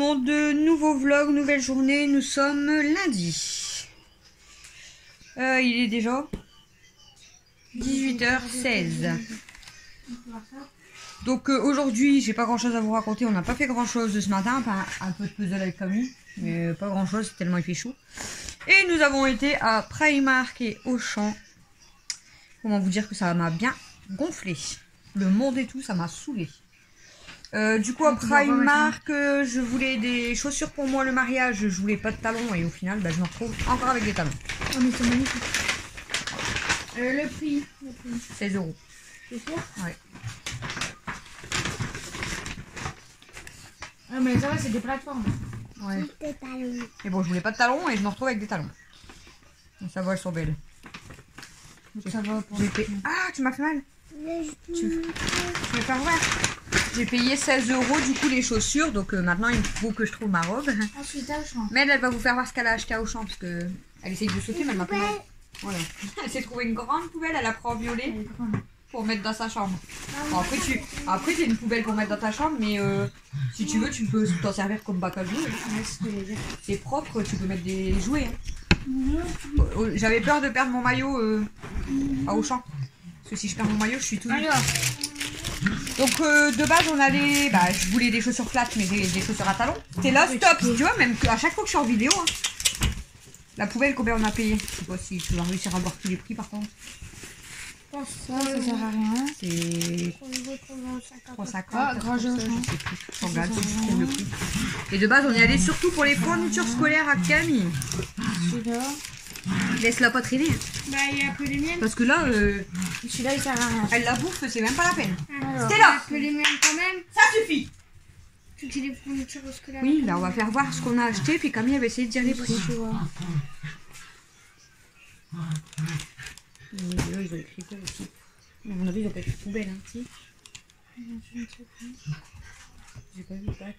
monde, nouveau vlog, nouvelle journée, nous sommes lundi. Il est déjà 18h16. Donc aujourd'hui, j'ai pas grand chose à vous raconter, on n'a pas fait grand chose de ce matin, enfin, un peu de puzzle avec Camille, mais pas grand chose tellement il fait chaud. Et nous avons été à Primark et Auchan. Comment vous dire que ça m'a bien gonflé. Le monde et tout, ça m'a saoulé. Du coup à Primark, je voulais des chaussures pour moi le mariage, je voulais pas de talons et au final bah, je me retrouve encore avec des talons. Oh mais c'est magnifique. Le prix. 16 €. C'est sûr? Ouais. Ah mais ça va, c'est des plateformes. Ouais. Des talons. Et bon, je voulais pas de talons et je me retrouve avec des talons. Donc ça va, elles sont belles. Donc ça va pour Ah, tu m'as fait mal. Tu Je vais faire voir. J'ai payé 16 € du coup les chaussures, donc maintenant il faut que je trouve ma robe. Ensuite à Auchan. Mais elle va vous faire voir ce qu'elle a acheté à Auchan parce que elle essaye de sauter, mais elle m'a fait mal. Voilà. Elle s'est trouvée une grande poubelle, elle a pris en violet pour mettre dans sa chambre. Bon, après tu as une poubelle pour mettre dans ta chambre, mais si tu veux, tu peux t'en servir comme bac à jouer. C'est propre, tu peux mettre des jouets. Hein. J'avais peur de perdre mon maillot à Auchan. Parce que si je perds mon maillot, je suis tout nu. Donc de base on allait, bah je voulais des chaussures plates mais des chaussures à talons. C'était là stop, tu vois, même à chaque fois que je suis en vidéo. Hein. La poubelle combien on a payé? Je sais pas si je vais réussir à voir tous les prix par contre. Ça sert à rien. C'est 3,50. Ah, grand jeu. Je regarde si je trouve le prix. Et de base on y allait surtout pour les fournitures scolaires à Camille. Celui-là. Laisse-la pas traîner. Bah, il y a que les miennes. Parce que là, Celui-là il sert à rien. elle la bouffe, c'est même pas la peine. Alors. C'était là. Que les miennes quand même. Ça suffit. Toutes les fournitures scolaires. Oui, là on va faire voir ce qu'on a acheté, puis Camille elle va essayer de dire les prix. Tu vois. Ils ont écrit quoi aussi? À mon avis, ils ont pas écrit poubelle, hein, si. J'ai pas vu le bac.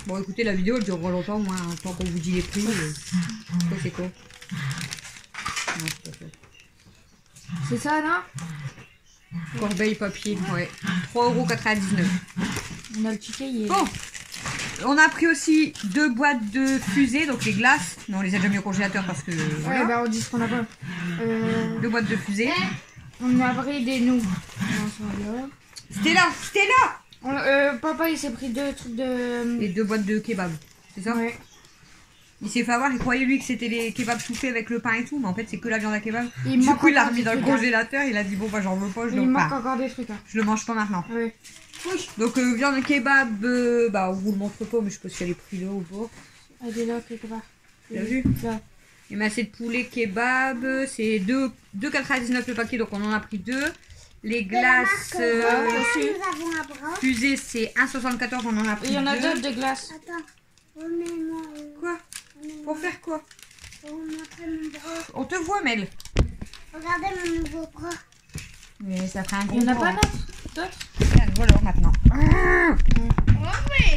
Bon, écoutez, la vidéo elle durera longtemps, moi, tant qu'on vous dit les prix. Quoi, c'est quoi? Non, c'est pas ça. C'est ça non? Corbeille papier, ouais. 3,99 €. On a le ticket, il est... Bon, on a pris aussi 2 boîtes de fusées, donc les glaces. Mais on les a déjà mis au congélateur parce que. Voilà. Ouais, bah on dit ce qu'on a pas. 2 boîtes de fusées. On a pris des nous. C'était là! Papa il s'est pris 2 trucs de... Et 2 boîtes de kebab, c'est ça? Ouais. Il s'est fait avoir, il croyait lui que c'était les kebabs tout faits avec le pain et tout, mais en fait c'est que la viande à kebab. Il Du manque coup il l'a encore remis des dans le trucs, hein. congélateur, il a dit bon bah j'en veux pas, je Il le manque pas. encore des trucs. Hein. Je le mange pas maintenant. Ouais. Oui. Donc viande kebab, bah on vous le montre pas, mais je sais pas si elle est prise là ou pas. Elle est là quelque part. Tu l'as vu? Là. Et mais c'est de poulet kebab, c'est 2,99 € le paquet, donc on en a pris 2. Les glaces Nous avons un bras. fusées c'est 1,74 €, on en a pris Et il y en a 2. d'autres de glace. Attends. Remets-moi. Quoi? Pour faire quoi? Pour montrer mon bras. On te voit Mel. Regardez mon nouveau bras. Mais ça ferait un gros Il y en a bras. pas d'autres? Voilà maintenant. Oh mais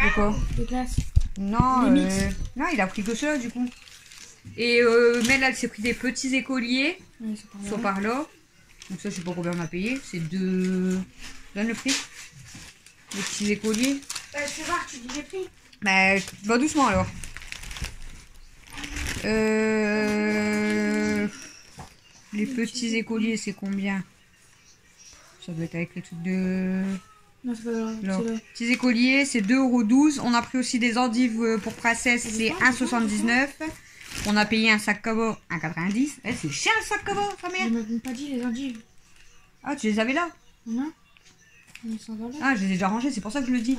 De quoi? Des glaces. Non, Limite. non, il a pris que cela du coup. Et Mel, elle s'est pris des petits écoliers. Ouais, c'est pas Ils sont mal. par là. Donc ça, je sais pas combien on a payé. C'est de... Donne le prix. Les petits écoliers. je vais voir, tu dis les prix. Bah, va doucement alors. Les petits écoliers, c'est combien? Ça doit être avec les trucs de... Non, c'est pas grave. Non. C'est là. Petits écoliers, c'est 2,12 €. On a pris aussi des endives pour princesse, c'est 1,79 €. On a payé un sac Cabo 1,90 €. C'est cher le sac Cabo, sa mère. Je m'as même pas dit les endives. Ah, tu les avais là? Non. Ils sont là. Ah, je les ai déjà rangés, c'est pour ça que je le dis.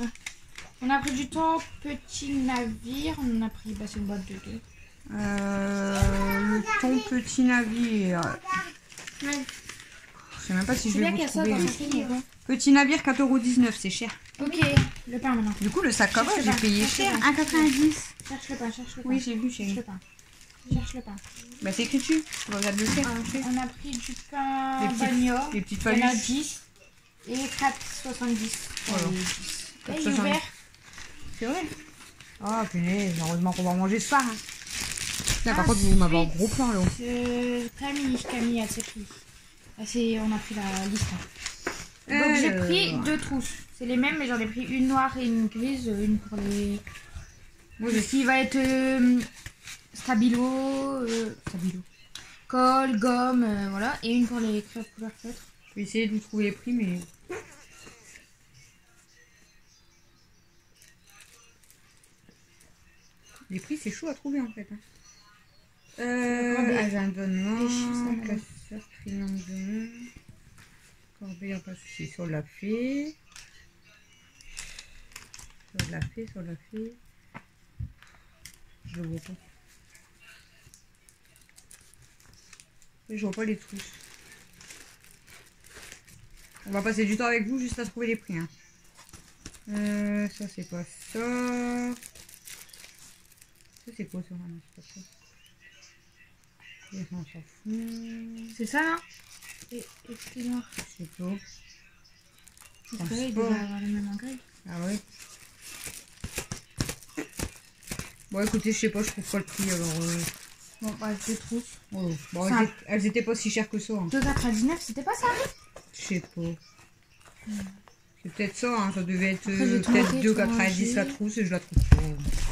On a pris du temps petit navire. On a pris, bah c'est une boîte de 2. Le ton petit navire. Ouais. Je sais même pas si je C'est vais bien vous qu'il y a ça trouver. dans Hein. ce film. Petit navire 4,19 €, c'est cher. Ok, le pain maintenant. Du coup, le sac Cabo, Cherche j'ai le pain, payé cherche le cher. pain. 1,90 €. Cherche le pain, cherche le pain. Oui, j'ai vu, Cherche chérie. le pain. Cherche le pain. Bah, c'est écrit dessus. Regarde le cher. On a pris du pain Les petites- bagnol. les petites Il y en a phallus. 10 et 4,70. Voilà. Et 4,70. ouvert. C'est vrai. Ah, punaise, heureusement qu'on va manger ce soir. Hein. Là, par Ah, contre, vous m'avez un suite. gros plan, là. Camille, elle s'est pris. On a pris la liste. Donc j'ai pris 2 trousses. C'est les mêmes, mais j'en ai pris une noire et une grise. Une pour les... Moi, ce qui va être stabilo, colle, gomme, voilà. Et une pour les crayons couleur feutre. je vais essayer de vous trouver les prix, mais... Les prix, c'est chaud à trouver en fait. Agenda noir, classeur, crayon de main, corbeille en pas de souci. Ça, on l'a fait. Ça, on l'a fait, ça, on l'a fait. Je le vois pas. Je vois pas les trousses. On va passer du temps avec vous juste à trouver les prix. Hein. Ça, c'est pas ça. Ça, c'est quoi ça? Ah non, c'est pas ça. Et ça, on s'en fout. C'est ça là? Et c'est noir. Je sais pas. Il doit avoir le même engrais. Ah ouais. Bon, écoutez, je sais pas, je trouve pas le prix alors. Bon, bah, 2 trousses. Oh, bon, Ça. elles étaient pas si chères que ça. Hein. 2,99, c'était pas ça? Je sais pas. C'est peut-être ça, hein. Ça devait être Après, j'ai tout peut-être noté, 2,90 la trousse et je la trouve pas.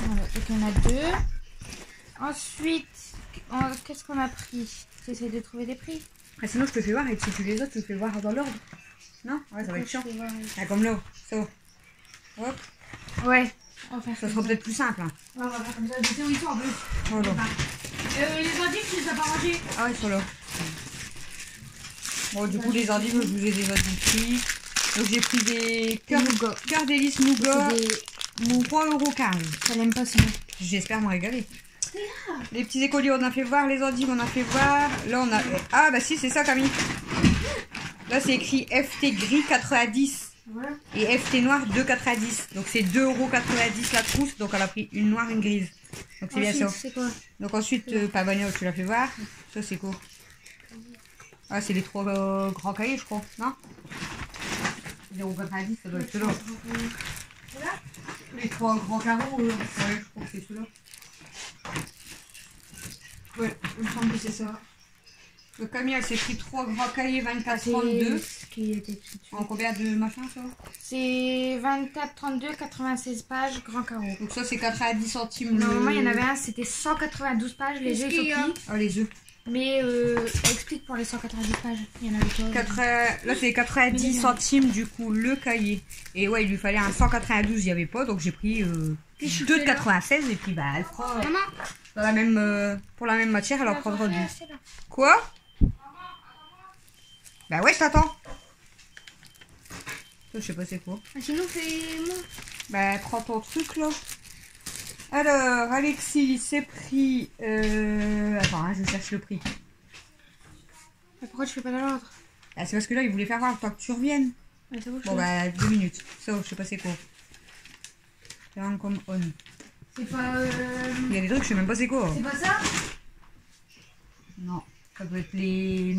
Voilà, donc il y en a 2. Ensuite, qu'est-ce qu'on a pris? J'essaie de trouver des prix. Après, sinon, je te fais voir et si tu les autres, tu le fais voir dans l'ordre. Non? Ouais, ça va être chiant. Ah, comme là, ça. Hop. Ouais. On va faire Ça sera peut-être plus simple. Hein. Ouais, on va faire comme ça. Je sais où ils sont en plus. Voilà. Les endives, tu les as pas rangées? Ah ouais, ils sont là. Bon, du coup, les endives, je vous ai déjà dit. Donc, j'ai pris des cœurs délices nougat. C'est des 3,15 €. Ça l'aime pas sinon. J'espère me régaler. Les petits écoliers, on a fait voir. Les endives, on a fait voir. Là, on a... Ah, bah si, c'est ça, Camille. Là, c'est écrit FT gris 90. Voilà. Et FT noir 2,90. Donc, c'est 2,90 € la trousse. Donc, elle a pris une noire, une grise. Donc, c'est bien ça. C'est quoi? Donc, ensuite, pas bagno, tu l'as fait voir. Ça, c'est quoi? Ah, c'est les 3 grands cahiers, je crois. Non? 0,90, ça doit être ceux-là. Les 3 grands carreaux, ouais, je crois que c'est ceux-là. Ouais, il me semble que c'est ça. Donc Camille, elle s'est pris 3 grands cahiers 24-32. Qui était écrit dessus. En combien de machin ça? C'est 24-32, 96 pages, grand carreau. Donc ça c'est 90 centimes. Normalement, il y en avait un, c'était 192 pages, les œufs Sophie. Ah, les œufs. Mais explique pour les 190 pages. Il y en avait pas. Là c'est 90 centimes du coup le cahier. Et ouais, il lui fallait un 192, il n'y avait pas. Donc j'ai pris 2,96 et puis bah elle prend dans la même, pour la même matière, elle en prendra 2. Quoi? Bah ouais, je t'attends. Je sais pas c'est quoi. Sinon, fais-moi. Bah prends ton truc là. Alors, Alexis, c'est pris... Attends, hein, je cherche le prix. Mais pourquoi tu fais pas dans l'ordre? Ah, c'est parce que là, il voulait faire voir le temps que tu reviennes. Ouais, c'est bon, Bon, bah, 2 minutes. Ça, je sais pas c'est quoi. C'est un comme on. C'est pas... Il y a des trucs, je sais même pas c'est quoi. C'est pas ça? Non, ça doit être les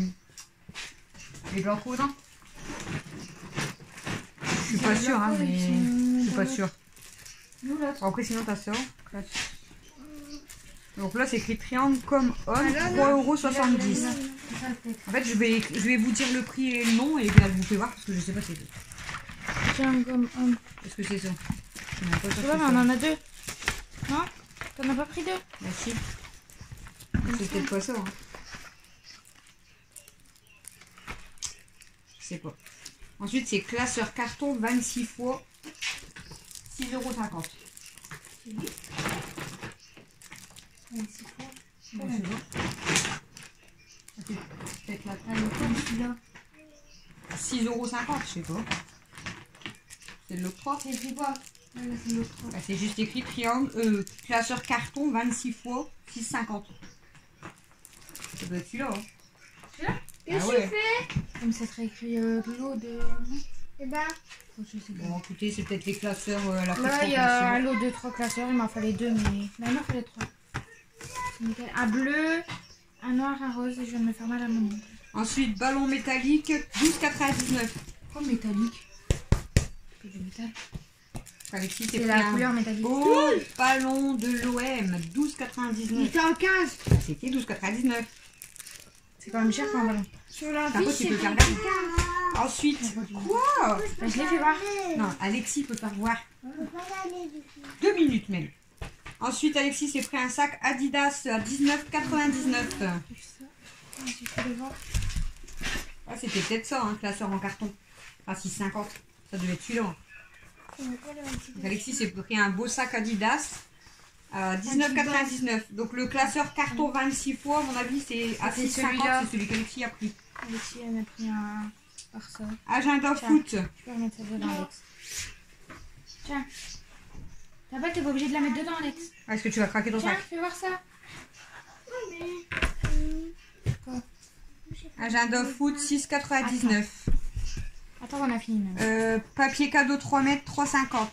blancos, non? Je suis pas sûre, hein, mais... Je suis pas sûre. Après, sinon, t'as ça. Donc là, c'est écrit triangle comme on, 3,70 €. En fait, je vais vous dire le prix et le nom, et puis là, je vous fais voir, parce que je sais pas c'est quoi. Triangle comme on. Est-ce que c'est ça? Je sais même pas Tu ça, vois, c'est mais ça. on en a 2. Non? T'en as pas pris 2? Bah si. C'est peut-être pas ça. Hein. Je sais pas. Ensuite, c'est classeur carton 26 fois 6,50 €. Peut-être la taille comme celui-là. 6,50 €, je sais pas. C'est de l'octroi. C'est écrit quoi? C'est l'octroi. Bah, c'est juste écrit triangle, classeur carton 26 fois 6,50 €. Ça doit être celui-là. Hein. Celui-là? Ah ouais. Comme ça serait écrit l'eau de... Eh ben, Je sais pas. Bon, écoutez, c'est peut-être les classeurs à la Là, il y a un présentation. lot de 3 classeurs. Il m'en fallait 2, mais... il m'en fallait 3. C'est nickel. Un bleu, un noir, un rose. Et je viens de me faire mal à mon ongle. Ensuite, ballon métallique 12,99 €. Pourquoi métallique? C'est du métal. Alexis, C'est la couleur métallique. beau ballon de l'OM, 12,99 il était en 15. €. C'était 12,99 €. C'est quand même cher pour un ballon. Sur la Par contre, fiche, tu peux c'était faire en gaffe. 15. Ensuite, quoi? Je l'ai fait voir. Non, Alexis peut faire voir. On peut pas y aller du coup. 2 minutes même. Ensuite, Alexis s'est pris un sac Adidas à 19,99. Je vais le voir. Ah, c'était peut-être ça, hein, classeur en carton. Ah, 6,50. Ça devait être celui-là. Donc, Alexis s'est pris un beau sac Adidas à 19,99. Donc le classeur carton 26 fois, à mon avis, c'est à 6,50. C'est celui qu'Alexis a pris. Alexis, elle m'a pris un parcelle. Agenda foot. Je peux remettre ça dedans, Alex. Tiens. Ta balle, t'es pas obligé de la mettre dedans, Alex. Ah, est-ce que tu vas craquer ton Tiens, sac? fais voir ça. Agenda foot 6,99. Attends, on a fini même. Papier cadeau 3 mètres, 3,50.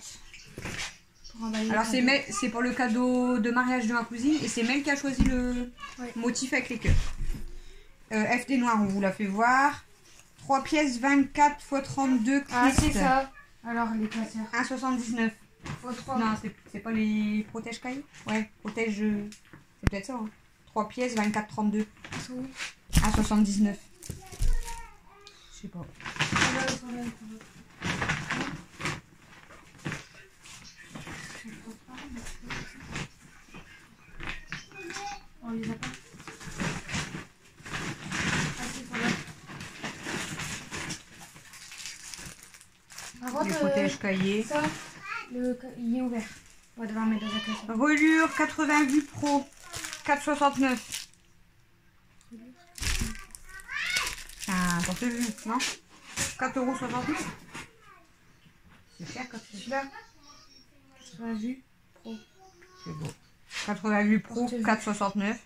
Pour emballer Alors le cadeau. c'est pour le cadeau de mariage de ma cousine et c'est Mel qui a choisi le motif avec les cœurs. FD noir, on vous l'a fait voir. 3 pièces 24 x 32 Christ. Ah, c'est ça. Alors, les classeurs. 1,79. Faut 3. Non, c'est pas les protège cahiers. Ouais, protège. C'est peut-être ça. Hein. 3 pièces 24 32. 1,79. Je sais pas. On les a pas. Par Les contre, protège cahiers. ça, il est ouvert. On va devoir mettre dans un classeur. Relure 88 Pro 4,69. Ah, porte-vue, non? 4,69 €. C'est cher quand c'est Celui-là, je l'ai vu. Pro. C'est beau. 88 Pro Porte-vue. 4,69.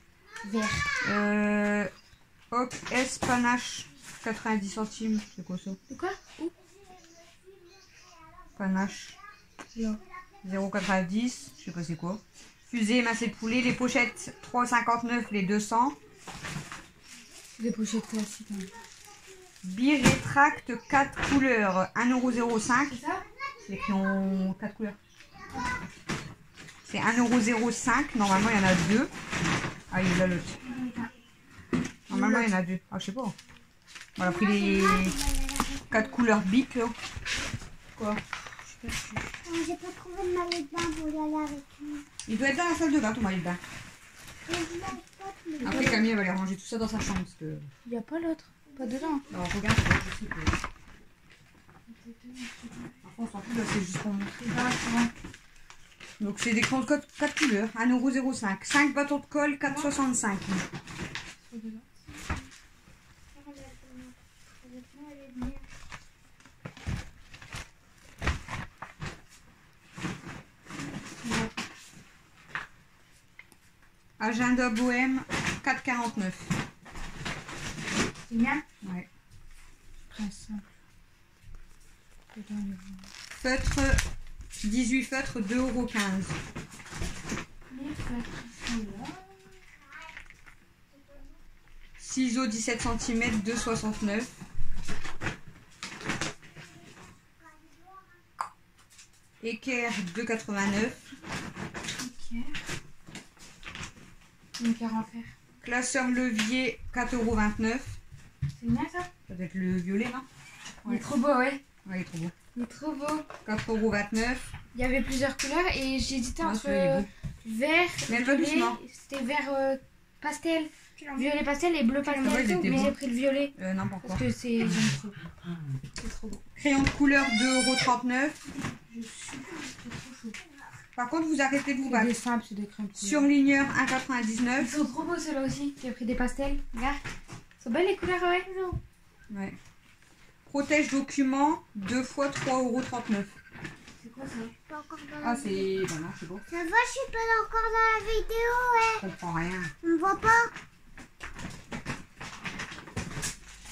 Vert. Hawk S Panache 90 centimes. C'est quoi ça? De quoi? Où? Panache Là. 0,90. Je sais pas c'est quoi. Fusée massée de poulet. Les pochettes 3,59 les 200. Des pochettes classiques. Hein. Birétracte 4 couleurs 1,05 €. C'est ça? C'est écrit en 4 couleurs. C'est 1,05 €. Normalement, il y en a 2. Ah, il est là l'autre. Normalement, il y en a 2. Ah, je sais pas. On a pris les 4 couleurs bic. Là. Quoi? J'ai pas trouvé de maillot de bain pour y aller avec lui. Il doit être dans la salle de bain, ton maillot de bain. Après, Camille, elle va aller ranger tout ça dans sa chambre. Parce que... Il n'y a pas l'autre. Pas dedans. Non, regarde, je sais que... Par contre, on s'en fout, là, c'est juste pour montrer. Donc, c'est des crayons de code 4 couleurs. 1,05 €. 5 bâtons de colle, 4,65 €. Agenda bohème 4,49 €. C'est bien? Ouais. Très simple. Dedans, il y a- Feutre, 18 feutres, 2,15 €. Les feutres sont là. Ciseaux 17 cm, 2,69 €. Équerre 2,89 €. Ok. Une carte en fer. Classeur levier 4,29 €. C'est bien ça? Ça doit être le violet, non? Il est trop beau, ouais. Ouais, il est trop beau. Il est trop beau. 4,29 €. Il y avait plusieurs couleurs et j'hésitais Ah, entre celui-là, il est beau. vert, Mais pas violet. doucement. C'était vert pastel. Violet pastel et bleu pastel. Ouais, il était mais beau. j'ai pris le violet. Non, pas encore. Parce que c'est j'aime trop. C'est trop beau. Crayon de couleur 2,39 €. Je suis trop chaud. Par contre, vous arrêtez de vous C'est battre. des simples, c'est des crèmes. Surligneur Ils 1,99 sont trop beaux ceux-là aussi. J'ai pris des pastels. Regarde. Ils sont belles les couleurs, ouais. €. Ouais. Protège document 2 x 3,39 €. C'est quoi ça? Pas encore dans la Ah, c'est. Voilà, c'est beau. Ça va, je suis pas encore dans la vidéo, ouais. Je comprends rien. On me voit pas.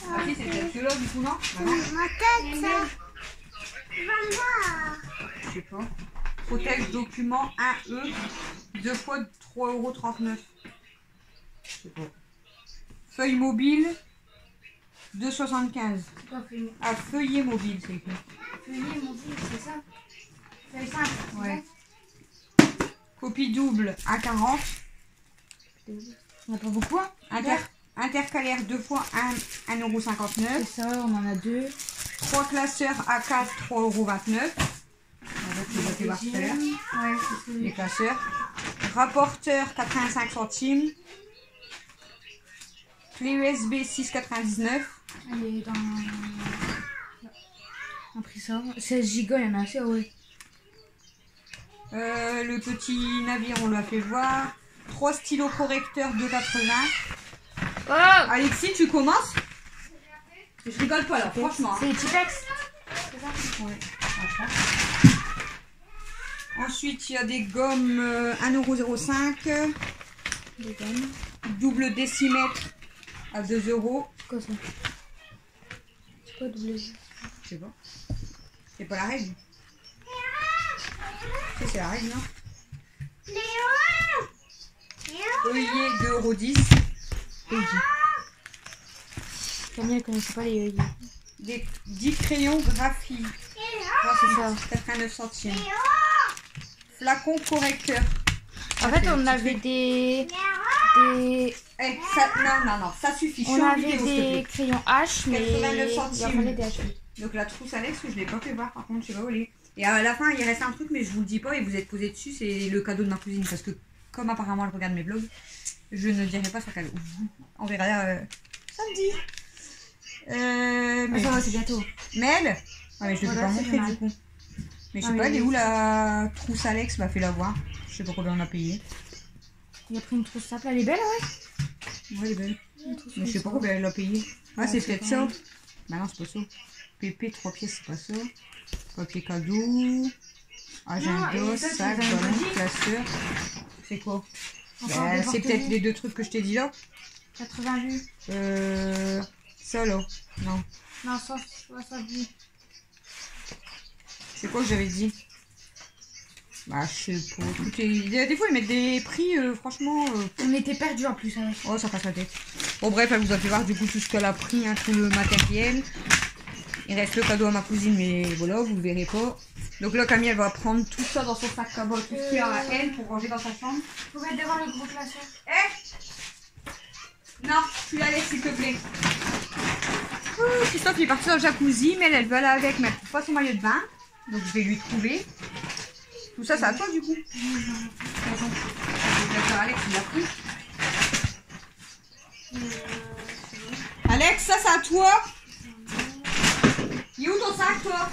Ah, si, c'est peut-être celui-là du coup, non? C'est Bah, non. ma tête, ça. Va me voir. Je sais pas. Protège document 1E 2 x 3,39 €. Je sais pas. Feuille mobile 2,75 €. C'est quoi feuille? Ah, feuillet mobile, c'est écrit. Feuillet, mon dieu, c'est ça? Feuille simple. c'est Ouais. ça? Copie double à 40. On n'a pas beaucoup, hein? Intercalaire 2 x 1,59 €. C'est ça, on en a deux. 3 classeurs A4, 3,29 €. Je vais voir tout à l'heure. Ouais, c'est Les classeurs. Rapporteur, 85 centimes. Clé USB, 6,99 €. Elle est dans un prix ça. 16 Go, il y en a assez, ouais. Le petit navire, on l'a fait voir. 3 stylos correcteurs, 2,80 €. Oh, Alexis, tu commences? Je rigole pas là, franchement. c'est Tipex. Ouais. Ensuite, il y a des gommes 1,05 €. Des gommes. Double décimètre à 2 €. C'est quoi ça? C'est quoi double? Je sais pas. C'est pas la règle. Si, c'est la règle, non? Œillet 2,10 €. Camille, elle connaissait pas les œillets. Des 10 crayons graphiques. C'est ça. 89 centimes. Flacon correcteur. En fait, on avait des... Eh, ça, non, ça suffit. Je On suis en avait vidéo, s'il te des plaît. crayons H, mais 89 il centimes. fallait des HP. Donc la trousse Alex, je l'ai pas fait voir, par contre, je sais pas où elle est. Et à la fin, il reste un truc, mais je vous le dis pas et vous êtes posé dessus, c'est le cadeau de ma cousine. Parce que, comme apparemment elle regarde mes vlogs, je ne dirai pas son cadeau. On verra samedi. Mais Ça va, c'est bientôt. Mel, mais je ne peux Voilà, pas c'est montrer dommage. du coup. Mais je sais Ah, pas, mais elle est où la trousse Alex? Bah, fais-la voir. Je sais pas combien on a payé. Il a pris une trousse simple, elle est belle, ouais. Ouais, elle est belle. Une trousse Mais je sais pas comme ça. combien elle a payé. Ah, Ouais, c'est c'est peut-être ça. pareil. Bah non, c'est pas ça. PP 3 pièces, c'est pas ça. Papier cadeau. Agenda, et ça, sac, tu les as ballon, dit classeur. C'est quoi? Encore Bah, des c'est porte-clés. peut-être les deux trucs que je t'ai dit là. 80 vues. Ça là. Non. Non, 60 vues. C'est quoi que j'avais dit? Bah, je sais pas. Des fois, ils mettent des prix, franchement. On était perdus en plus, avec. Oh, ça passe la tête. Bon, bref, elle vous a fait voir du coup tout ce qu'elle a pris, hein, tout le matériel. Il reste le cadeau à ma cousine, mais voilà, vous le verrez pas. Donc là, Camille, elle va prendre tout ça dans son sac cabot, tout ce qu'il y a à elle pour ranger dans sa chambre. Faut mettre devant le gros classeur. Non, tu la laisses, s'il te plaît. Christophe, il est parti dans le jacuzzi, mais elle veut aller avec, mais elle trouve pas son maillot de bain. Donc je vais lui trouver. Tout ça, c'est à toi du coup. Alex, il l'a pris. Alex, ça c'est à toi. Il est où ton sac, toi?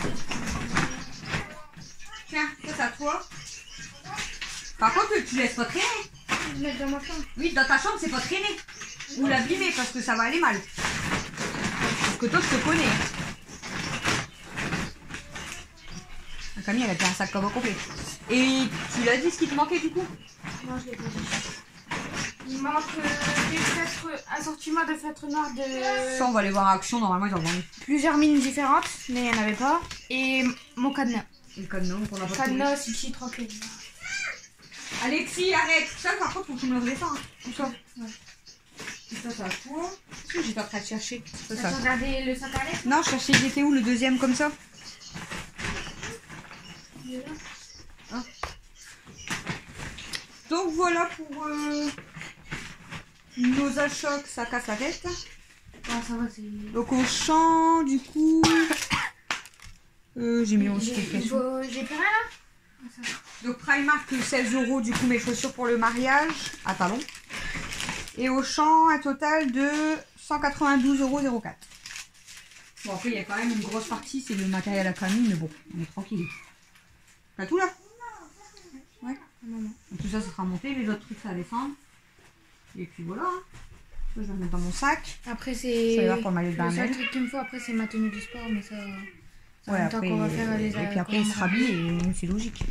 Tiens, ça c'est à toi. Par contre, tu laisses pas traîner. Je vais mettre dans ma chambre. Oui, dans ta chambre, c'est pas traîner. Ou l'abîmer parce que ça va aller mal. Parce que toi, je te connais. Ah, Camille, elle a déjà un sac comme complet. Et tu l'as dit ce qui te manquait du coup? Non, je l'ai pas dit. Il manque des feutres, assortiment de feutres noirs de Ça, on va aller voir à Action. Normalement, ils en vendent. plusieurs mines différentes, mais il n'y en avait pas. Et mon cadenas. Et le cadenas, on l'a pas trouvé. Cadenas, ici, tranquille. Alexis, arrête. Ça, par contre, faut que tu me le redescends. Tout ça. Ouais. Et ça, c'est à toi. Qu'est-ce que j'étais en train de chercher? Ça, T'as regardé le sac à lettres? Non, je cherchais, il était où le deuxième comme ça? Il est là. Donc voilà pour nos achats que ça casse la tête. Ah, ça va, c'est... Donc au champ, du coup, j'ai mis aussi quelques questions. J'ai plus rien là? Ah, ça va. Donc Primark 16 € du coup mes chaussures pour le mariage à talons. Et au champ un total de 192,04 €. Bon après il y a quand même une grosse partie, c'est le matériel à Camille, mais bon, on est tranquille. T'as tout là? Ouais. Maman. Donc, tout ça, ça sera monté, les autres trucs ça va descendre. Et puis voilà. Hein. Ça, je vais le mettre dans mon sac. Après, c'est... Ça y va pour le maillot de bain. Le seul truc qu'il me faut après, c'est ma tenue de sport, mais ça... Ouais, en même temps après, qu'on va faire les... et puis après il se rhabille et c'est logique.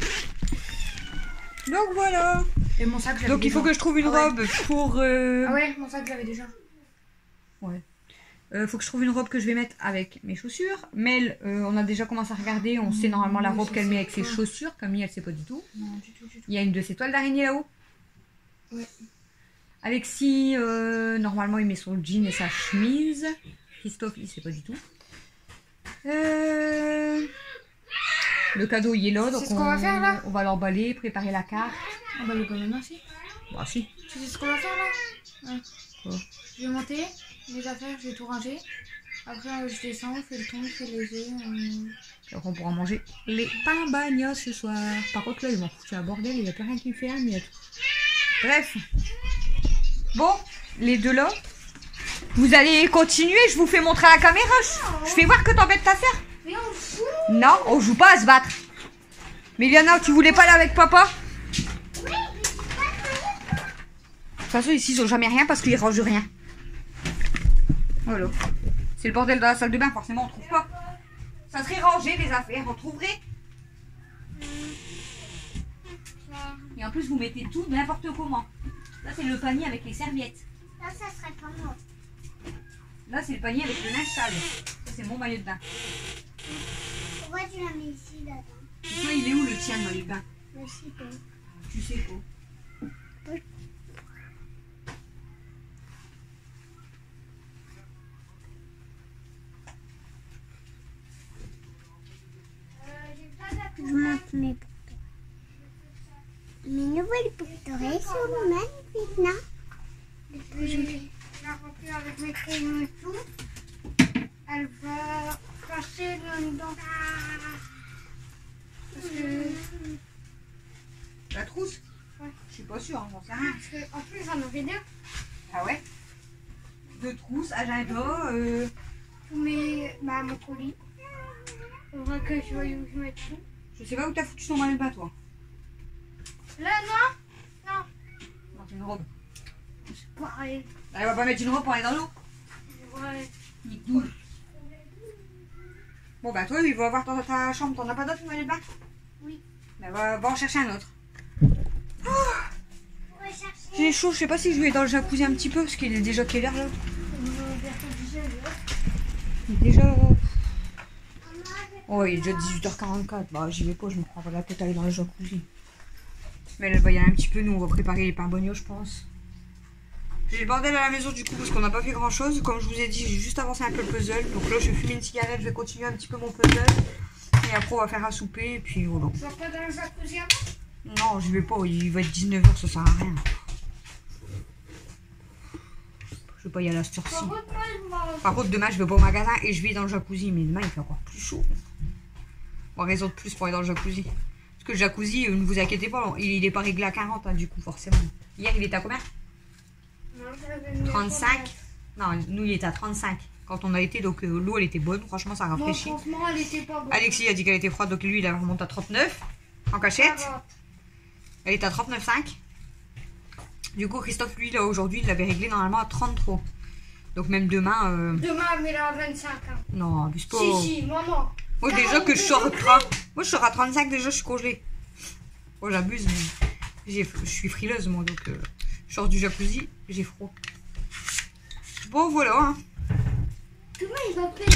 Donc voilà. Et mon sac, j'avais Donc il faut déjà. que je trouve une Ah ouais. robe pour... Ah ouais, mon sac, j'avais déjà. Ouais. Faut que je trouve une robe que je vais mettre avec mes chaussures. Mel, on a déjà commencé à regarder. On sait normalement la oui, robe je qu'elle sais met avec ses pas. chaussures. Camille, elle sait pas du tout. Non, du tout, du tout. Il y a une de ses toiles d'araignée là-haut. Ouais. Alexis, normalement, il met son jean et sa chemise. Christophe, il sait pas du tout. Le cadeau, il est là. Donc C'est ce qu'on va faire, là? On va l'emballer, préparer la carte. Ah bah le gomme aussi. Bah si. Tu sais ce qu'on va faire là? Ouais. Quoi? Je vais monter les affaires, je vais tout ranger. Après, je descends, on fait le thon, on fait les œufs. Donc on pourra manger les pains bagnoles ce soir. Par contre là ils m'ont foutu un bordel, il n'y a plus rien qui me fait un miette. Bref. Bon, les deux là. Vous allez continuer, je vous fais montrer à la caméra. Je fais voir que t'embêtes ta sœur. Mais on joue. Non, on joue pas à se battre. Mais Liana, tu voulais pas aller avec papa? Oui, De toute façon ici ils ont jamais rien parce qu'ils rangent rien. Voilà. C'est le bordel dans la salle de bain, forcément on trouve pas. Ça serait rangé les affaires, on trouverait. Et en plus vous mettez tout n'importe comment. Là c'est le panier avec les serviettes. là, ça serait pas moi. Là c'est le panier avec le linge sale. Ça c'est mon maillot de bain. Pourquoi tu la mets ici, là-dedans? Et toi il est où le tien le maillot de bain? Je sais pas. Tu sais pas. Je monte mes boucles. Mes nouvelles boucles sont magnifiques, non? Je la remplir avec mes crayons et tout. Elle va passer dedans. Parce que... La trousse? Ouais. Je suis pas sûre, hein, j'en sais rien. Parce que, en plus, j'en aurais deux. Ah ouais? Deux trousses, agenda, Tous mes... Bah, mon colis. On voit que je vois où je mets tout. je sais pas où t'as foutu ton maillot de bain toi. Là, non? Non, c'est une robe. C'est pareil. Elle va pas mettre une robe pour aller dans l'eau. Ouais. Nicoule. Bon bah toi il va avoir dans ta chambre, t'en as pas d'autre maillot de bain? Oui. Bah va en chercher un autre. On va chercher. J'ai chaud, je sais pas si je vais dans le jacuzzi un petit peu parce qu'il est déjà quelle heure là? Il est déjà... Oh il est déjà 18h44, bah j'y vais pas, je me prends pas la tête à aller dans le jacuzzi. Mais elle va y aller un petit peu, nous on va préparer les pains bognos je pense. J'ai le bordel à la maison du coup parce qu'on n'a pas fait grand chose. Comme je vous ai dit, j'ai juste avancé un peu le puzzle. Donc là je vais fumer une cigarette, je vais continuer un petit peu mon puzzle. Et après on va faire un souper et puis voilà. Tu vas pas dans le jacuzzi avant? Non, je vais pas, il va être 19h, ça sert à rien. Je vais pas y aller à cette heure-ci. Par contre demain je vais pas au magasin et je vais dans le jacuzzi. Mais demain il fait encore plus chaud. Bon, raison de plus pour aller dans le jacuzzi. Parce que le jacuzzi, ne vous inquiétez pas, il est pas réglé à 40 hein, du coup forcément. Hier il était à combien? 35. Non, nous il était à 35 quand on a été, donc l'eau elle était bonne, franchement ça rafraîchit. Bon, franchement, elle était pas bonne. Alexis a dit qu'elle était froide, donc lui il a remonté à 39 en cachette. Elle était à 39,5. Du coup Christophe lui là aujourd'hui il l'avait réglé normalement à 33. Donc même demain... Demain, elle met à 25 ans. Non, abuse pas. Si, maman. Moi déjà que je sors moi je sors à 35 déjà je suis congelée. Moi j'abuse mais je suis frileuse moi donc je sors du jacuzzi, j'ai froid. Bon voilà hein. Demain, il va faire...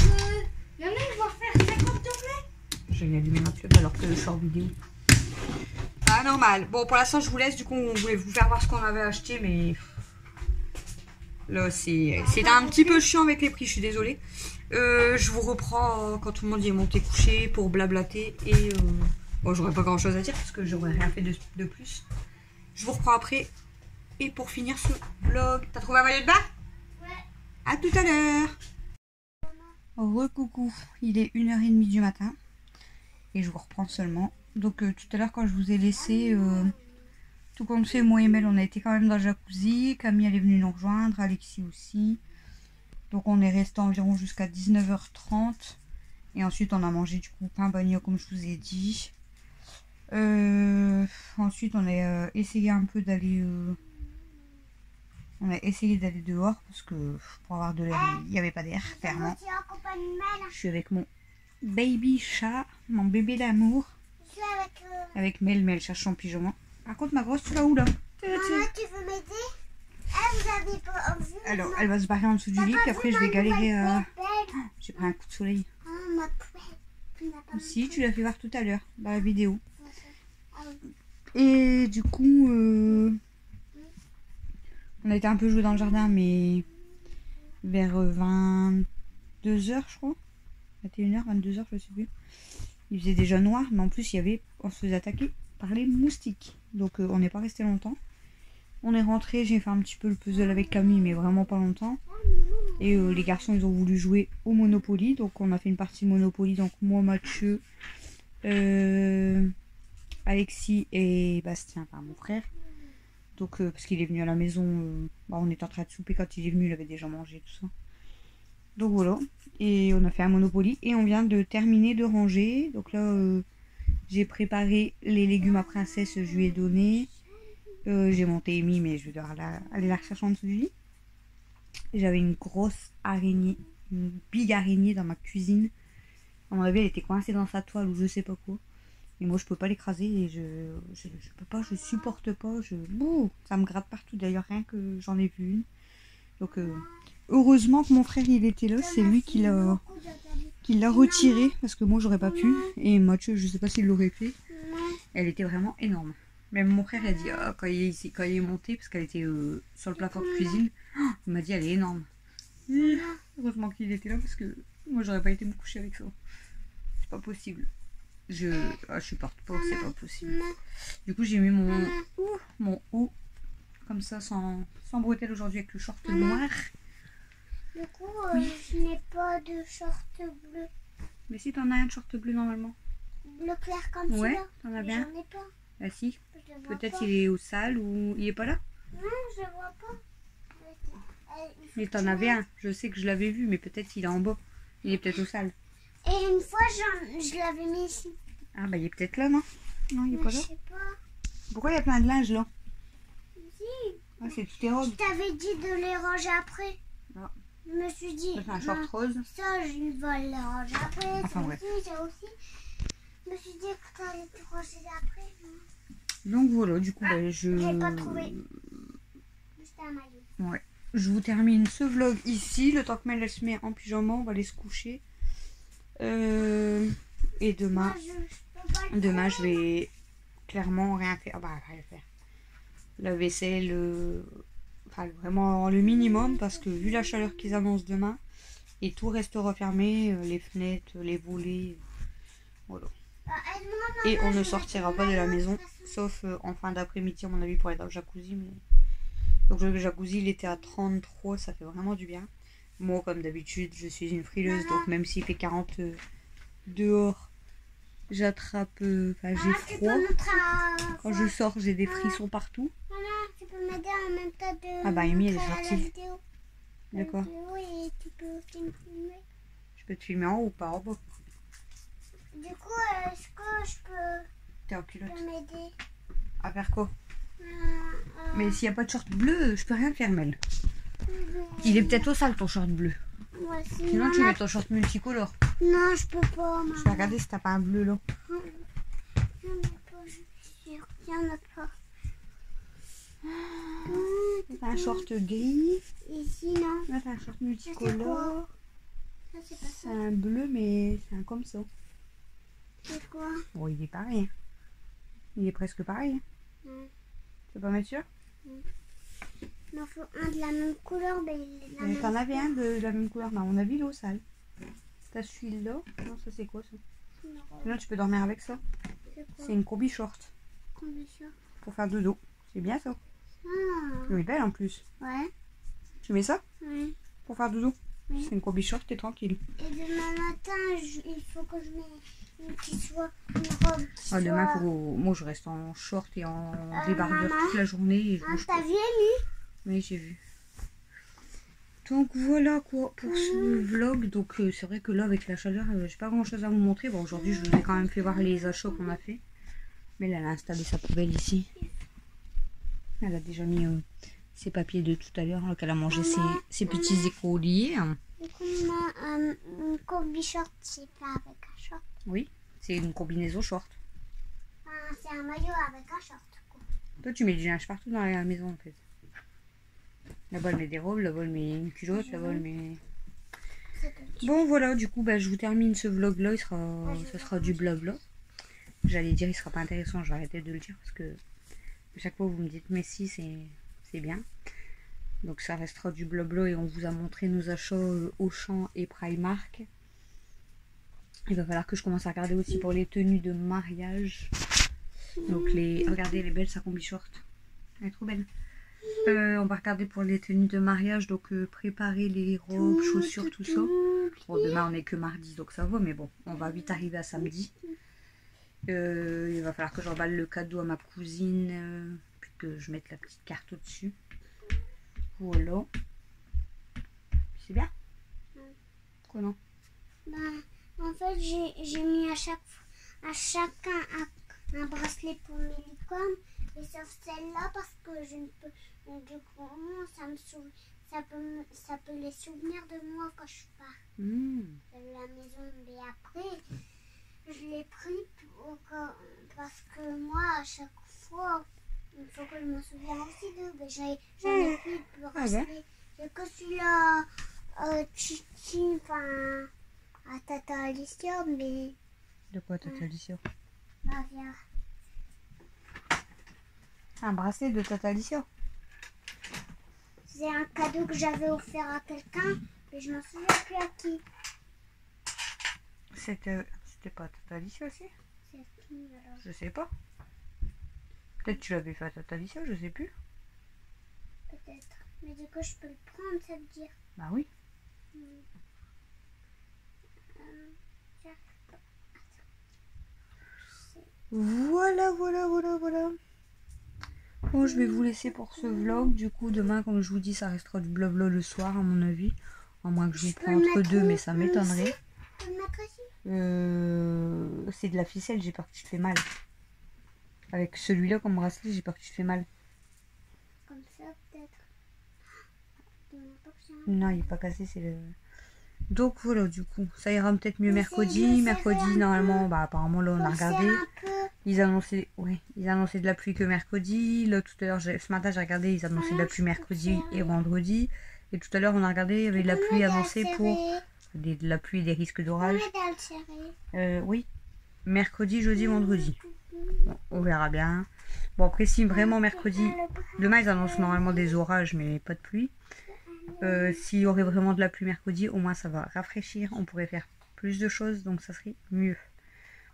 Il y en a, il va faire 50 degrés. Je vais allumer ma club alors que je sors vidéo. Ah normal. Bon pour l'instant je vous laisse, du coup on voulait vous faire voir ce qu'on avait acheté mais... Là c'est un petit peu chiant avec les prix, je suis désolée. Je vous reprends quand tout le monde y est monté coucher pour blablater et... Bon j'aurais pas grand chose à dire parce que j'aurais rien fait de plus. Je vous reprends après. Et pour finir ce vlog, t'as trouvé un maillot de bain? Ouais. À tout à l'heure. Recoucou, il est 1h30 du matin. Et je vous reprends seulement. Donc tout à l'heure quand je vous ai laissé... tout comme c'est, moi et Mel, on a été quand même dans le jacuzzi. Camille elle est venue nous rejoindre, Alexis aussi. Donc on est resté environ jusqu'à 19h30. Et ensuite on a mangé du coup pain bagno comme je vous ai dit. Ensuite on a essayé un peu d'aller... On a essayé d'aller dehors parce que pour avoir de l'air, il n'y avait pas d'air, clairement. Je suis avec mon baby chat, mon bébé d'amour. Je suis avec... Avec Mel, mais elle cherche son pyjama. Par contre, ma grosse, tu vas où là? Maman, tu veux m'aider? Ah, vous avez pas vu? Alors, elle va se barrer en dessous du lit, puis après je vais galérer à... Oh, J'ai pris un coup de soleil. ma poubelle. Tu n'as pas Si, tu l'as fait voir tout à l'heure, dans la vidéo. Ah oui. Et du coup, on a été un peu joué dans le jardin, mais vers 22h, je crois. 21h, 22h, je sais plus. Il faisait déjà noir, mais en plus, on se faisait attaquer par les moustiques. Donc, on n'est pas resté longtemps. On est rentré, j'ai fait un petit peu le puzzle avec Camille, mais vraiment pas longtemps. Et les garçons, ils ont voulu jouer au Monopoly. Donc on a fait une partie de Monopoly. Donc moi, Mathieu, Alexis et Bastien, enfin mon frère. Donc parce qu'il est venu à la maison, on était en train de souper quand il est venu, il avait déjà mangé tout ça. Donc voilà. Et on a fait un Monopoly. Et on vient de terminer de ranger. Donc là, j'ai préparé les légumes à princesse, je lui ai donné. J'ai monté Amy, mais je vais devoir aller la rechercher en dessous du lit. J'avais une grosse araignée, une big araignée dans ma cuisine. À mon avis, elle était coincée dans sa toile ou je sais pas quoi. Et moi, je peux pas l'écraser et je peux pas, je supporte pas. Bouh, ça me gratte partout. D'ailleurs, rien que j'en ai vu une. Donc, heureusement que mon frère il était là. C'est lui qui l'a retiré parce que moi, j'aurais pas pu. Et Mathieu, je sais pas s'il l'aurait fait. Elle était vraiment énorme. Même mon frère a dit quand il est monté, parce qu'elle était sur le plafond de cuisine, il m'a dit elle est énorme. Heureusement qu'il était là parce que moi j'aurais pas été me coucher avec ça. C'est pas possible. Je supporte pas, c'est pas possible. Du coup j'ai mis mon haut comme ça sans bretelles aujourd'hui avec le short noir. Du coup je n'ai pas de short bleu. Mais si t'en as un de short bleu normalement. Bleu clair comme ça. Ouais, t'en as bien. J'en ai pas. Ah si. Peut-être pas. il est au salle ou il est pas là. Non, je le vois pas. Mais t'en avais un, je sais que je l'avais vu, mais peut-être il est en bas. Il est peut-être au salle. Et une fois, je l'avais mis ici. Ah bah il est peut-être là, non? Non, il est pas là. Je sais pas. Pourquoi il y a plein de linge là? Si. Ah, c'est toutes tes robes. Je t'avais dit de les ranger après. Non. Je me suis dit. Ça, c'est un short rose. Ça, je vais les ranger après. Enfin, ouais. Ça aussi. Je me suis dit que tu allais te ranger après. Donc voilà, du coup, Je l'ai pas trouvé. Juste un maillot. Ouais. Je vous termine ce vlog ici. Le temps que Mel elle se met en pyjama, on va aller se coucher. Et demain, je vais clairement rien faire. Ah bah, rien faire. La vaisselle, enfin vraiment le minimum parce que vu la chaleur qu'ils annoncent demain, et tout restera fermé, les fenêtres, les volets. Voilà. Et on ne sortira pas de la maison, sauf en fin d'après-midi à mon avis pour aller dans le jacuzzi. Mais... donc le jacuzzi il était à 33, ça fait vraiment du bien. Moi comme d'habitude je suis une frileuse, donc même s'il fait 40 dehors, j'attrape, enfin j'ai froid. Quand je sors j'ai des frissons partout. Maman, tu peux m'aider en même temps de ah bah Amy elle est montrer sortie. la vidéo. D'accord. Et tu peux aussi me filmer. Je peux te filmer en haut ou pas en bas? Du coup, est-ce que je peux T'es en culotte. m'aider À faire quoi? Mais s'il n'y a pas de short bleu, je peux rien faire, Mel. Il est peut-être au sale ton short bleu. Ouais, Sinon tu mets ton short multicolore. Non, je peux pas. Je vais regarder si t'as pas un bleu là. Il n'y en a pas, je suis sûre. Il n'y en a pas. T'as un short gris. Ici, non. Là t'as un short C'est multicolore. quoi? Ça, c'est pas C'est ça. un bleu mais c'est un comme ça. C'est quoi? Bon il est pareil. Il est presque pareil. Tu veux pas mettre sûr? Il en faut un de la même couleur. Ben, T'en avais un de la même couleur, mais à mon avis il est au sale. T'as celui-là. Non ça c'est quoi ça? Sinon tu peux dormir avec ça. C'est une combi short. Pour faire dodo. C'est bien ça. Elle est belle en plus. Ouais. Tu mets ça? Oui. Pour faire dodo? Oui. C'est une combi short, t'es tranquille. Et demain matin, il faut que je mette une qui soit une robe. Ah, demain, moi je reste en short et en débardeur maman. toute la journée. Et je bouge T'as pas. vu, Amy? Oui, j'ai vu. Donc voilà quoi pour ce vlog. Donc c'est vrai que là, avec la chaleur, j'ai pas grand chose à vous montrer. Bon, aujourd'hui, je vous ai quand même fait voir les achats qu'on a fait. Mais elle a installé sa poubelle ici. Elle a déjà mis ses papiers de tout à l'heure, qu'elle a mangé ses petits écoliers. Du coup, une combi short, c'est pas avec un short. Oui, c'est une combinaison short. C'est un maillot avec un short. Quoi. Toi, tu mets du linge partout dans la maison en fait. Là-bas, elle met des robes, là-bas, elle met une culotte, là-bas, elle met... Bon, voilà, du coup, je vous termine ce vlog-là. Ça sera du blabla. J'allais dire, il sera pas intéressant, je vais arrêter de le dire parce que à chaque fois, vous me dites, mais si, c'est bien. Donc, ça restera du blabla et on vous a montré nos achats Auchan et Primark. Il va falloir que je commence à regarder aussi pour les tenues de mariage. Donc, regardez, les belles, sa combi short. Elle est trop belle. On va regarder pour les tenues de mariage, donc préparer les robes, chaussures, tout ça. Bon, demain on est que mardi, donc ça va, mais bon, on va vite arriver à samedi. Il va falloir que j'emballe le cadeau à ma cousine, puis que je mette la petite carte au-dessus. Voilà. C'est bien. Quoi non? En fait, j'ai mis à chacun un bracelet pour mes licornes, et sauf celle-là parce que je ne peux. Du coup, ça peut les souvenir de moi quand je pars de la maison. Mais après, je l'ai pris parce que moi, à chaque fois, il faut que je me souvienne aussi d'eux. Mais j'en ai plus de bracelet. J'ai que celui-là, Chichi, enfin, à Tata Alicia, mais. De quoi Tata Alicia? Bah, viens. Un bracelet de Tata Alicia? C'est un cadeau que j'avais offert à quelqu'un, mais je ne me souviens plus à qui. C'était pas Tata Alicia aussi? C'est qui alors? Je sais pas. Peut-être tu l'avais fait à Tata Alicia, je sais plus. Peut-être. Mais du coup, je peux le prendre, ça veut dire. Bah oui. Voilà. Bon, je vais vous laisser pour ce vlog. Du coup, demain, comme je vous dis, ça restera du blabla le soir, à mon avis. À moins que je vous prenne entre deux, mais ça m'étonnerait. C'est de la ficelle, j'ai peur que tu te fais mal. Avec celui-là comme bracelet, j'ai peur que tu te fais mal. Comme ça, peut-être. Non, il n'est pas cassé, c'est le... Donc voilà, du coup, ça ira peut-être mieux mercredi. Mercredi, normalement, bah apparemment, là, on a regardé. Ils annonçaient de la pluie que mercredi. Là, tout à l'heure, ce matin, j'ai regardé, ils annonçaient de la pluie mercredi et vendredi. Et tout à l'heure, on a regardé, il y avait de la pluie annoncée pour... de la pluie et des risques d'orage. Oui, mercredi, jeudi, vendredi. Bon, on verra bien. Bon, après, si vraiment mercredi... Demain, ils annoncent normalement des orages, mais pas de pluie. S'il y aurait vraiment de la pluie mercredi, au moins ça va rafraîchir, on pourrait faire plus de choses, donc ça serait mieux.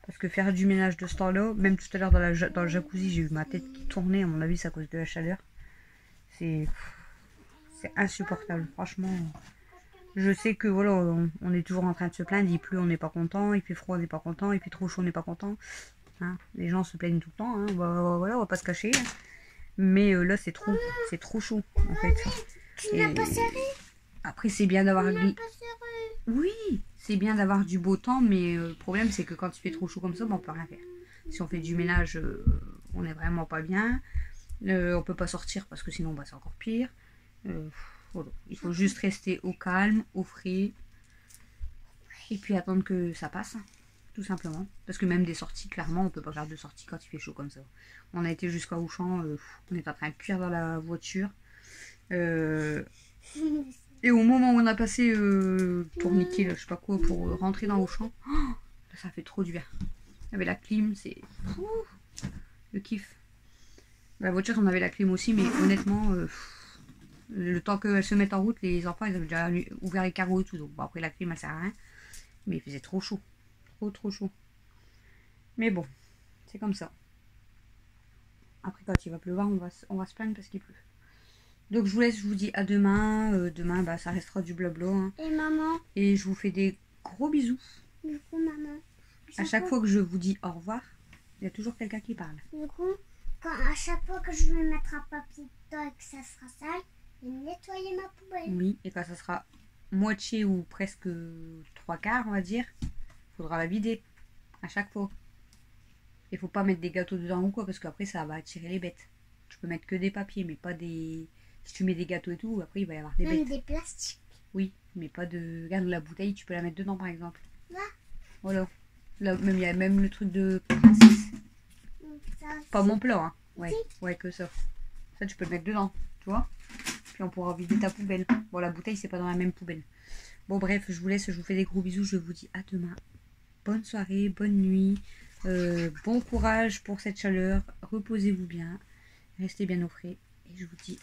Parce que faire du ménage de ce temps-là, même tout à l'heure dans le jacuzzi, j'ai eu ma tête qui tournait, à mon avis c'est à cause de la chaleur. C'est insupportable, franchement. Je sais que voilà, on est toujours en train de se plaindre, il pleut, on n'est pas content, il fait froid, on n'est pas content, il fait trop chaud, on n'est pas content. Hein, les gens se plaignent tout le temps, hein, voilà, on va pas se cacher. Hein. Mais là c'est trop chaud en fait. Tu n'as pas serré? Après c'est bien d'avoir... Oui, c'est bien d'avoir du beau temps, mais le problème c'est que quand il fait trop chaud comme ça, on peut rien faire. Si on fait du ménage, on n'est vraiment pas bien. On peut pas sortir parce que sinon c'est encore pire. Voilà. Il faut juste rester au calme, au frais. Et puis attendre que ça passe, tout simplement. Parce que même des sorties, clairement, on peut pas faire de sortie quand il fait chaud comme ça. On a été jusqu'à Auchan, on est en train de cuire dans la voiture. Et au moment où on a passé pour niquer, je sais pas quoi, pour rentrer dans Auchan, ça fait trop du bien. Il y avait la clim, c'est le kiff. La voiture, on avait la clim aussi, mais honnêtement, le temps qu'elle se mette en route, les enfants, ils avaient déjà ouvert les carreaux et tout. Donc bon, après, la clim, elle sert à rien. Mais il faisait trop chaud. Trop chaud. Mais bon, c'est comme ça. Après, quand il va pleuvoir, on va se plaindre parce qu'il pleut. Donc je vous laisse, je vous dis à demain. Demain, bah, ça restera du blabla. Hein. Et maman? Et je vous fais des gros bisous. Du coup, maman. À chaque fois que je vous dis au revoir, il y a toujours quelqu'un qui parle. Du coup, à chaque fois que je vais mettre un papier dedans et que ça sera sale, je vais nettoyer ma poubelle. Oui, et quand ça sera moitié ou presque 3/4, on va dire, il faudra la vider. À chaque fois. Il faut pas mettre des gâteaux dedans ou quoi, parce qu'après ça va attirer les bêtes. Tu peux mettre que des papiers, mais pas des... Si tu mets des gâteaux et tout, après il va y avoir des bêtes. Même des plastiques. Oui, mais pas de... Regarde, la bouteille, tu peux la mettre dedans par exemple. Là. Voilà. Là, il y a même le truc de princesse. Pas mon plat, hein. Ouais, ouais, que ça. Ça, tu peux le mettre dedans, tu vois. Puis on pourra vider ta poubelle. Bon, la bouteille, c'est pas dans la même poubelle. Bon, bref, je vous laisse, je vous fais des gros bisous. Je vous dis à demain. Bonne soirée, bonne nuit. Bon courage pour cette chaleur. Reposez-vous bien. Restez bien au frais. Et je vous dis